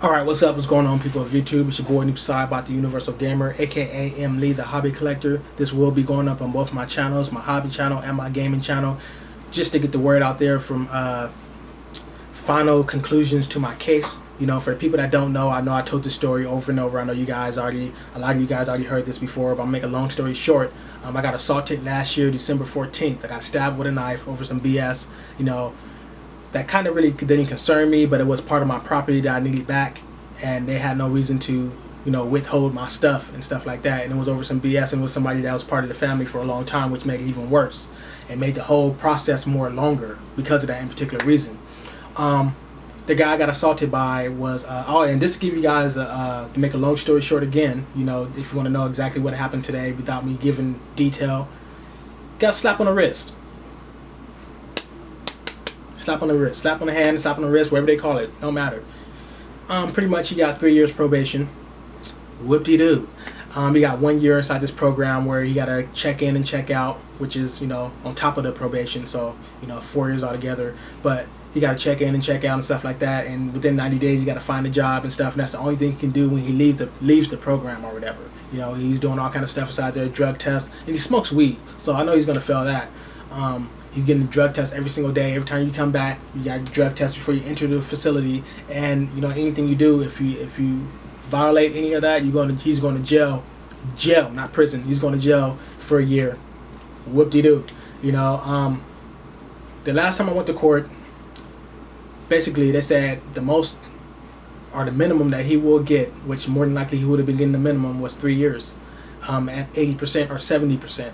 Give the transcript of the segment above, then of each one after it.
Alright, what's up? What's going on, people of YouTube? It's your boy Noob Side about the Universal Gamer, aka M. Lee, the Hobby Collector. This will be going up on both my channels, my hobby channel and my gaming channel, just to get the word out there from final conclusions to my case. You know, for the people that don't know I told this story over and over. I know you guys already, a lot of you guys already heard this before, but I'll make a long story short. I got assaulted last year, December 14th. I got stabbed with a knife over some BS, you know. That kind of really didn't concern me, but it was part of my property that I needed back, and they had no reason to, you know, withhold my stuff and stuff like that. And it was over some BS, and it was somebody that was part of the family for a long time, which made it even worse and made the whole process more longer because of that in particular reason. The guy I got assaulted by was oh, and just to give you guys to make a long story short again, you know, if you want to know exactly what happened today without me giving detail, got a slap on the wrist. Slap on the wrist, slap on the hand, slap on the wrist, whatever they call it, don't matter. Pretty much he got 3 years probation. Whoop-de-doo. He got 1 year inside this program where he got to check in and check out, which is, you know, on top of the probation, so, you know, 4 years altogether. But he got to check in and check out and stuff like that, and within 90 days he got to find a job and stuff, and that's the only thing he can do when he leaves the program or whatever. You know, he's doing all kind of stuff inside there, drug tests, and he smokes weed, so I know he's going to fail that. He's getting a drug test every single day. Every time you come back, you got a drug test before you enter the facility. And you know, anything you do, if you violate any of that, he's going to jail, not prison. He's going to jail for a year. Whoop-de-doo. You know, the last time I went to court, basically they said the most or the minimum that he will get, which more than likely he would have been getting the minimum, was 3 years, at 80% or 70%.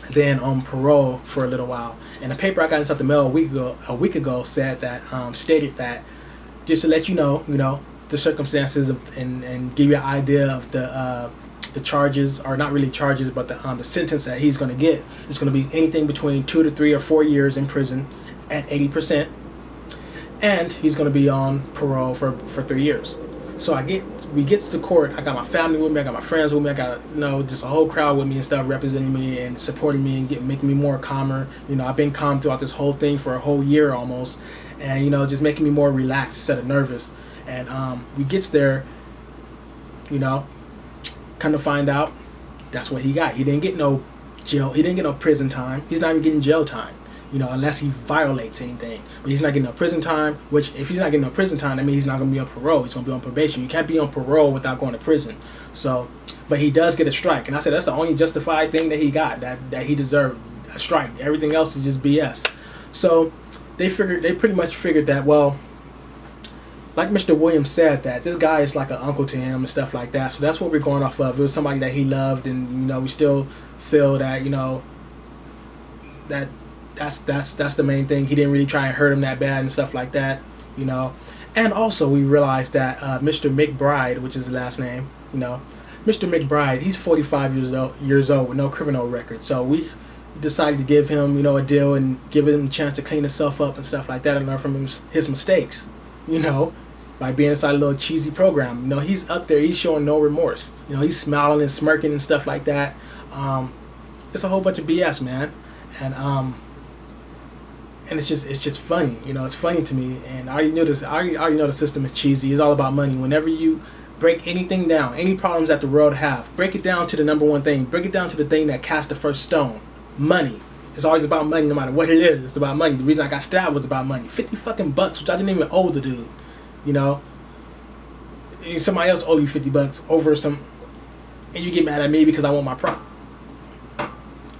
Then on parole for a little while. And the paper I got inside the mail a week ago said that stated that, just to let you know, the circumstances of, and give you an idea of the charges, or not really charges, but the sentence that he's going to get is going to be anything between 2 to 3 or 4 years in prison at 80%, and he's going to be on parole for 3 years. So we get to the court. I got my family with me, I got my friends with me, I got, you know, just a whole crowd with me and stuff, representing me and supporting me and making me more calmer. You know, I've been calm throughout this whole thing for a whole year almost, and you know, just making me more relaxed instead of nervous. And we gets there, you know, come to find out, that's what he got. He didn't get no jail. He didn't get no prison time. He's not even getting jail time. You know, unless he violates anything. But he's not getting no prison time, which if he's not getting no prison time, that means he's not going to be on parole. He's going to be on probation. You can't be on parole without going to prison. So, but he does get a strike. And I said that's the only justified thing that he got, that he deserved, a strike. Everything else is just BS. So they pretty much figured that, well, like Mr. Williams said, that this guy is like an uncle to him and stuff like that. So that's what we're going off of. It was somebody that he loved, and you know, we still feel that, you know, that's the main thing. He didn't really try and hurt him that bad and stuff like that, you know. And also we realized that Mr. McBride, which is his last name, you know, Mr. McBride, he's 45 years old with no criminal record. So we decided to give him, you know, a deal and give him a chance to clean himself up and stuff like that and learn from his mistakes, you know, by being inside a little cheesy program. You know, he's up there, he's showing no remorse. You know, he's smiling and smirking and stuff like that. It's a whole bunch of BS, man. And it's just funny, you know. It's funny to me, and I already know the system is cheesy. It's all about money. Whenever you break anything down, any problems that the world have, break it down to the number one thing. Break it down to the thing that cast the first stone. Money. It's always about money, no matter what it is. It's about money. The reason I got stabbed was about money. 50 fucking bucks, which I didn't even owe the dude. You know, and somebody else owe you 50 bucks over some, and you get mad at me because I want my prop.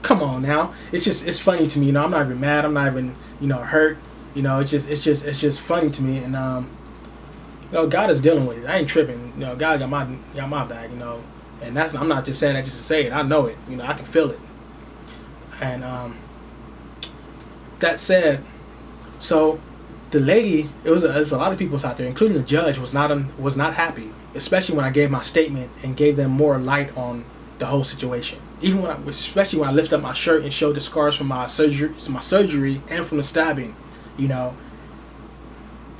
Come on now, it's funny to me. You know, I'm not even mad. I'm not even, you know, hurt. You know, it's just funny to me. And you know, God is dealing with it. I ain't tripping. You know, God got my back. You know, and I'm not just saying that just to say it. I know it. You know, I can feel it. And that said, so the lady, it was a lot of people out there, including the judge, was not happy, especially when I gave my statement and gave them more light on the whole situation. Even especially when I lifted up my shirt and showed the scars from my surgery and from the stabbing, you know,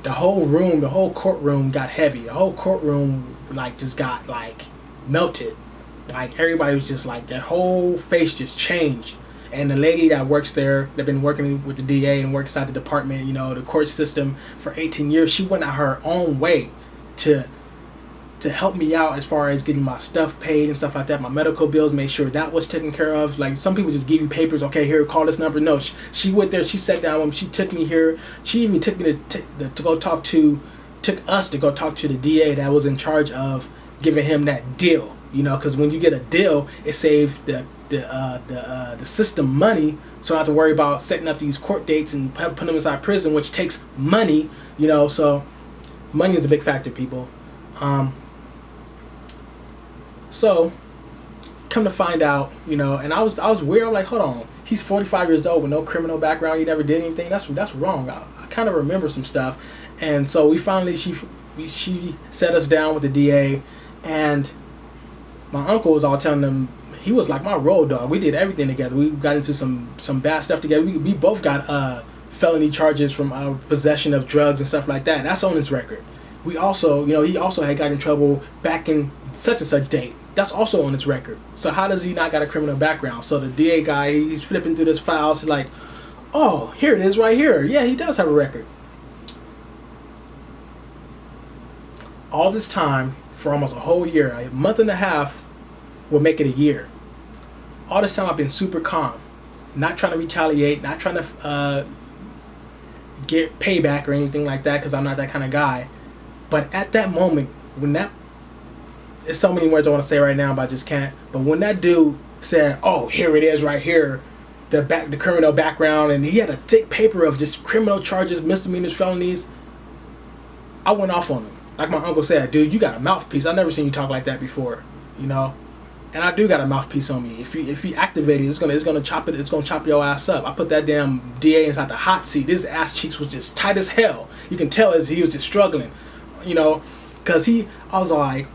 the whole courtroom got heavy. The whole courtroom just got melted. Like everybody was just like, their whole face just changed. And the lady that works there, they've been working with the DA and works inside the department, you know, the court system for 18 years. She went out her own way to help me out as far as getting my stuff paid and stuff like that, my medical bills, make sure that was taken care of. Like, some people just give you papers, okay, here, call this number. No, she went there, she sat down with me, she took me here, she even took me to go talk to, took us to go talk to the DA that was in charge of giving him that deal, you know, because when you get a deal, it saves the system money, so I don't have to worry about setting up these court dates and putting them inside prison, which takes money, you know. So money is a big factor, people. So, come to find out, you know, and I was weird. I'm like, hold on, he's 45 years old with no criminal background. He never did anything. That's wrong. I kind of remember some stuff, and so we finally she set us down with the DA, and my uncle was all telling them, he was like my road dog. We did everything together. We got into some bad stuff together. We both got felony charges from possession of drugs and stuff like that. That's on his record. We also, you know, he also had got in trouble back in such and such date. That's also on his record. So how does he not got a criminal background? So the DA guy, he's flipping through this files. He's like, oh, here it is right here. Yeah, he does have a record. All this time, for almost a whole year, a month and a half will make it a year. All this time I've been super calm. Not trying to retaliate, not trying to get payback or anything like that, because I'm not that kind of guy. But at that moment, when that, there's so many words I want to say right now, but I just can't. But when that dude said, "Oh, here it is, right here," the criminal background, and he had a thick paper of just criminal charges, misdemeanors, felonies, I went off on him. Like my uncle said, "Dude, you got a mouthpiece. I've never seen you talk like that before," you know. And I do got a mouthpiece on me. If you activate it, it's gonna chop your ass up. I put that damn DA inside the hot seat. His ass cheeks was just tight as hell. You can tell as he was just struggling, you know, because I was like,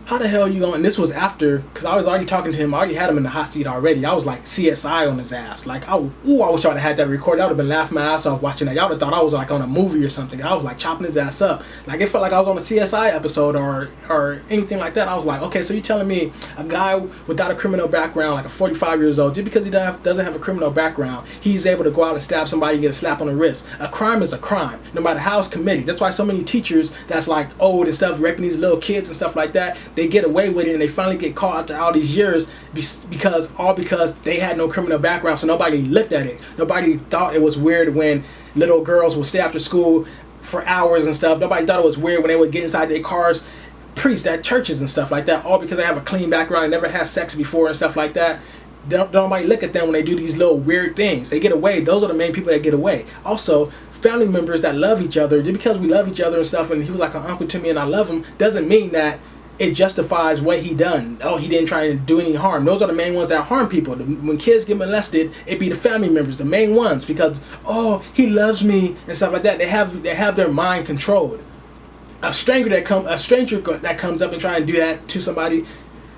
how the hell you going? And this was after, because I was already talking to him. I already had him in the hot seat already. I was like CSI on his ass. Like, I wish y'all had that recorded. I would have been laughing my ass off watching that. Y'all would have thought I was like on a movie or something. I was like chopping his ass up. Like, it felt like I was on a CSI episode or anything like that. I was like, okay, so you're telling me a guy without a criminal background, like a 45 years old, just because he doesn't have a criminal background, he's able to go out and stab somebody and get a slap on the wrist. A crime is a crime, no matter how it's committed. That's why so many teachers that's like old and stuff, raping these little kids and stuff like that, they get away with it and they finally get caught after all these years because they had no criminal background, so nobody looked at it. Nobody thought it was weird when little girls would stay after school for hours and stuff. Nobody thought it was weird when they would get inside their cars, priests at churches and stuff like that, all because they have a clean background and never had sex before and stuff like that. Don't nobody look at them when they do these little weird things. They get away. Those are the main people that get away. Also, family members that love each other, just because we love each other and stuff, and he was like an uncle to me and I love him, doesn't mean that it justifies what he done. Oh, he didn't try to do any harm. Those are the main ones that harm people. When kids get molested, it be the family members, the main ones, because, oh, he loves me and stuff like that. They have their mind controlled. A stranger that comes up and try and do that to somebody,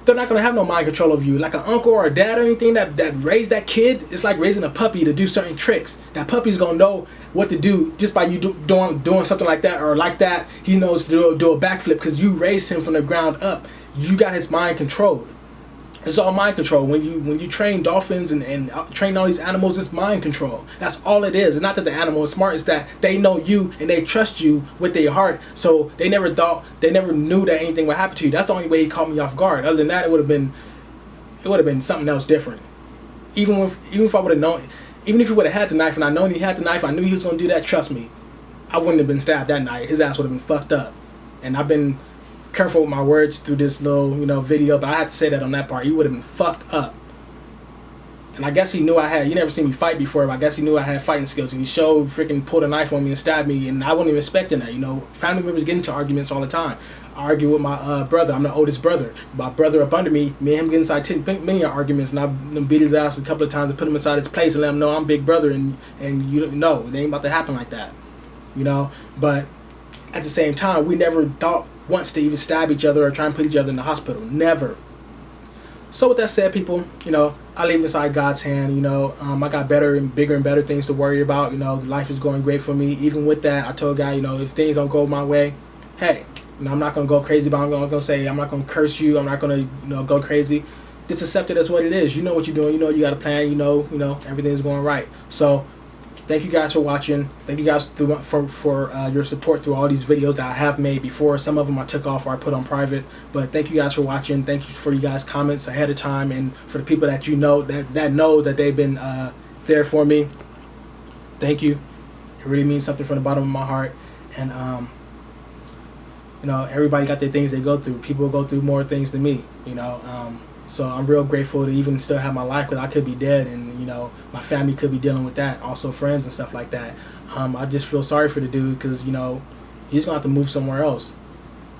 they're not gonna have no mind control of you. Like an uncle or a dad or anything that raised that kid, it's like raising a puppy to do certain tricks. That puppy's gonna know what to do just by you doing something like that or like that. He knows to do a backflip because you raised him from the ground up. You got his mind controlled. It's all mind control. When you train dolphins and train all these animals, it's mind control. That's all it is. It's not that the animal is smart. It's that they know you and they trust you with their heart. So they never knew that anything would happen to you. That's the only way he caught me off guard. Other than that, it would have been something else different. Even if I would have known, even if he would have had the knife and I known he had the knife, I knew he was going to do that. Trust me, I wouldn't have been stabbed that night. His ass would have been fucked up. And I've been careful with my words through this little, video, but I had to say that on that part. He would have been fucked up. And I guess he knew you never seen me fight before, but I guess he knew I had fighting skills. And he pulled a knife on me and stabbed me, and I wasn't even expecting that. Family members get into arguments all the time. I argue with my brother. I'm the oldest brother. My brother up under me and him get inside many arguments, and I beat his ass a couple of times and put him inside his place and let him know I'm big brother, and you don't know, it ain't about to happen like that. But at the same time, we never thought once to even stab each other or try and put each other in the hospital. Never. So with that said, people, I leave inside God's hand. I got better and bigger and better things to worry about. Life is going great for me. Even with that, I told God, if things don't go my way, hey, I'm not going to go crazy, but I'm going to say, I'm not going to curse you. I'm not going to, go crazy. Just accept it as what it is. You know what you're doing. You got a plan. Everything's going right. So thank you guys for watching. Thank you guys for your support through all these videos that I have made before. Some of them I took off or I put on private. But thank you guys for watching. Thank you for you guys' comments ahead of time, and for the people that you know that know that they've been there for me. Thank you. It really means something from the bottom of my heart. And you know, everybody got their things they go through. People go through more things than me. You know. So I'm real grateful to even still have my life, because I could be dead, and you know, my family could be dealing with that, also friends and stuff like that. I just feel sorry for the dude, because you know, he's gonna have to move somewhere else,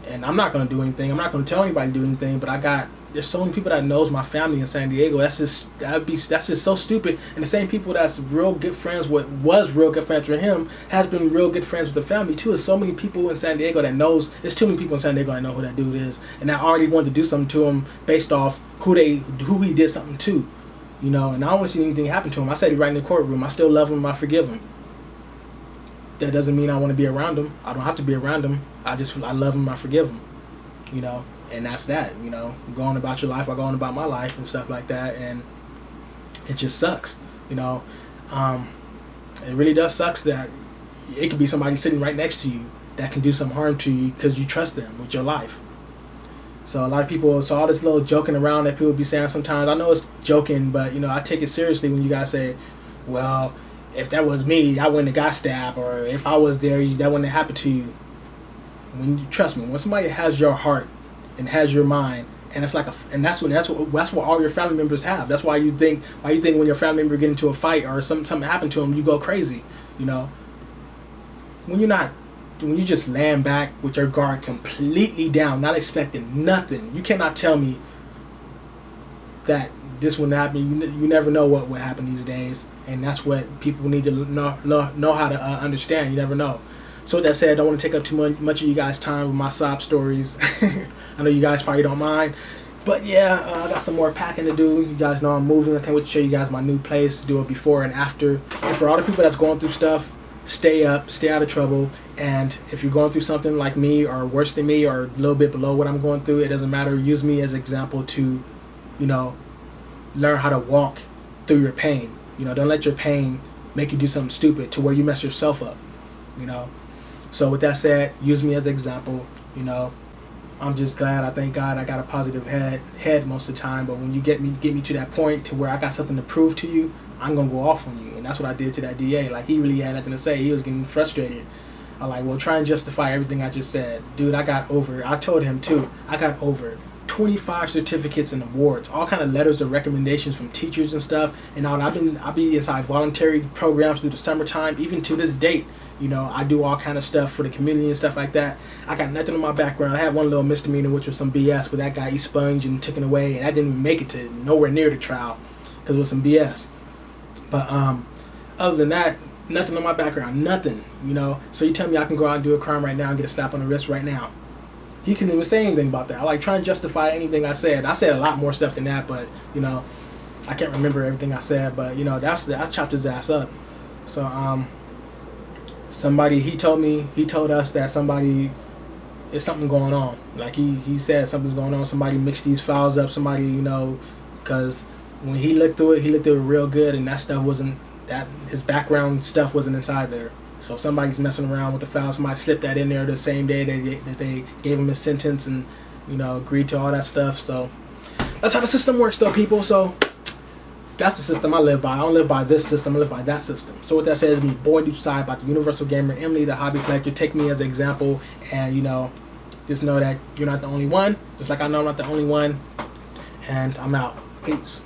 and I'm not gonna do anything. I'm not gonna tell anybody to do anything. But there's so many people that knows my family in San Diego. That's just so stupid. And the same people that's real good friends with, was real good friends with him, has been real good friends with the family too. There's so many people in San Diego that knows. There's too many people in San Diego that know who that dude is, and that already wanted to do something to him based off who he did something to, you know. And I don't want to see anything happen to him. I said it right in the courtroom. I still love him. I forgive him. That doesn't mean I want to be around him. I don't have to be around him. I love him. I forgive him, you know. And that's that, you know. Go on about your life, I go on about my life and stuff like that, and it just sucks, you know. It really does sucks that it could be somebody sitting right next to you that can do some harm to you because you trust them with your life. So a lot of people, so all this little joking around that people be saying sometimes, I know it's joking, but you know, I take it seriously when you guys say, well, if that was me, I wouldn't have got stabbed, or if I was there, that wouldn't have happened to you. Trust me, when somebody has your heart and has your mind, and it's like that's what all your family members have. That's why you think when your family member get into a fight or something happened to them, you go crazy, you know. When you just land back with your guard completely down, not expecting nothing, you cannot tell me that this wouldn't happen. You never know what would happen these days, and that's what people need to know how to understand. You never know. So with that said, I don't want to take up too much of you guys' time with my sob stories. I know you guys probably don't mind. But yeah, I got some more packing to do. You guys know I'm moving. I can't wait to show you guys my new place, do it before and after. And for all the people that's going through stuff, stay up, stay out of trouble. And if you're going through something like me or worse than me or a little bit below what I'm going through, it doesn't matter. Use me as an example to, you know, learn how to walk through your pain. You know, don't let your pain make you do something stupid to where you mess yourself up, you know. So with that said, use me as an example. You know, I'm just glad. I thank God I got a positive head most of the time. But when you get me to that point to where I got something to prove to you, I'm gonna go off on you. And that's what I did to that DA. Like, he really had nothing to say. He was getting frustrated. I'm like, well, try and justify everything I just said, dude. I told him too. I got over 25 certificates and awards, all kind of letters of recommendations from teachers and stuff. And now I'll be inside voluntary programs through the summertime, even to this date. You know, I do all kind of stuff for the community and stuff like that. I got nothing in my background. I had one little misdemeanor, which was some BS, but that got expunged and taken away, and I didn't even make it to nowhere near the trial because it was some BS. But other than that, nothing on my background, nothing. You know, so you tell me I can go out and do a crime right now and get a slap on the wrist right now? He couldn't even say anything about that. I like try and justify anything I said. I said a lot more stuff than that, but you know, I can't remember everything I said. But you know, I chopped his ass up. So he told us that there's something going on. Like he said something's going on. Somebody mixed these files up. Somebody, you know, because when he looked through it real good, and that stuff his background stuff wasn't inside there. So somebody's messing around with the file. Somebody slipped that in there the same day that they gave him his sentence, and you know, agreed to all that stuff. So that's how the system works, though, people. So that's the system I live by. I don't live by this system. I live by that system. So what that says is me, Boy Deep Side, about the Universal Gamer, Emily, the Hobby Collector. Take me as an example, and you know, just know that you're not the only one. Just like I know I'm not the only one. And I'm out. Peace.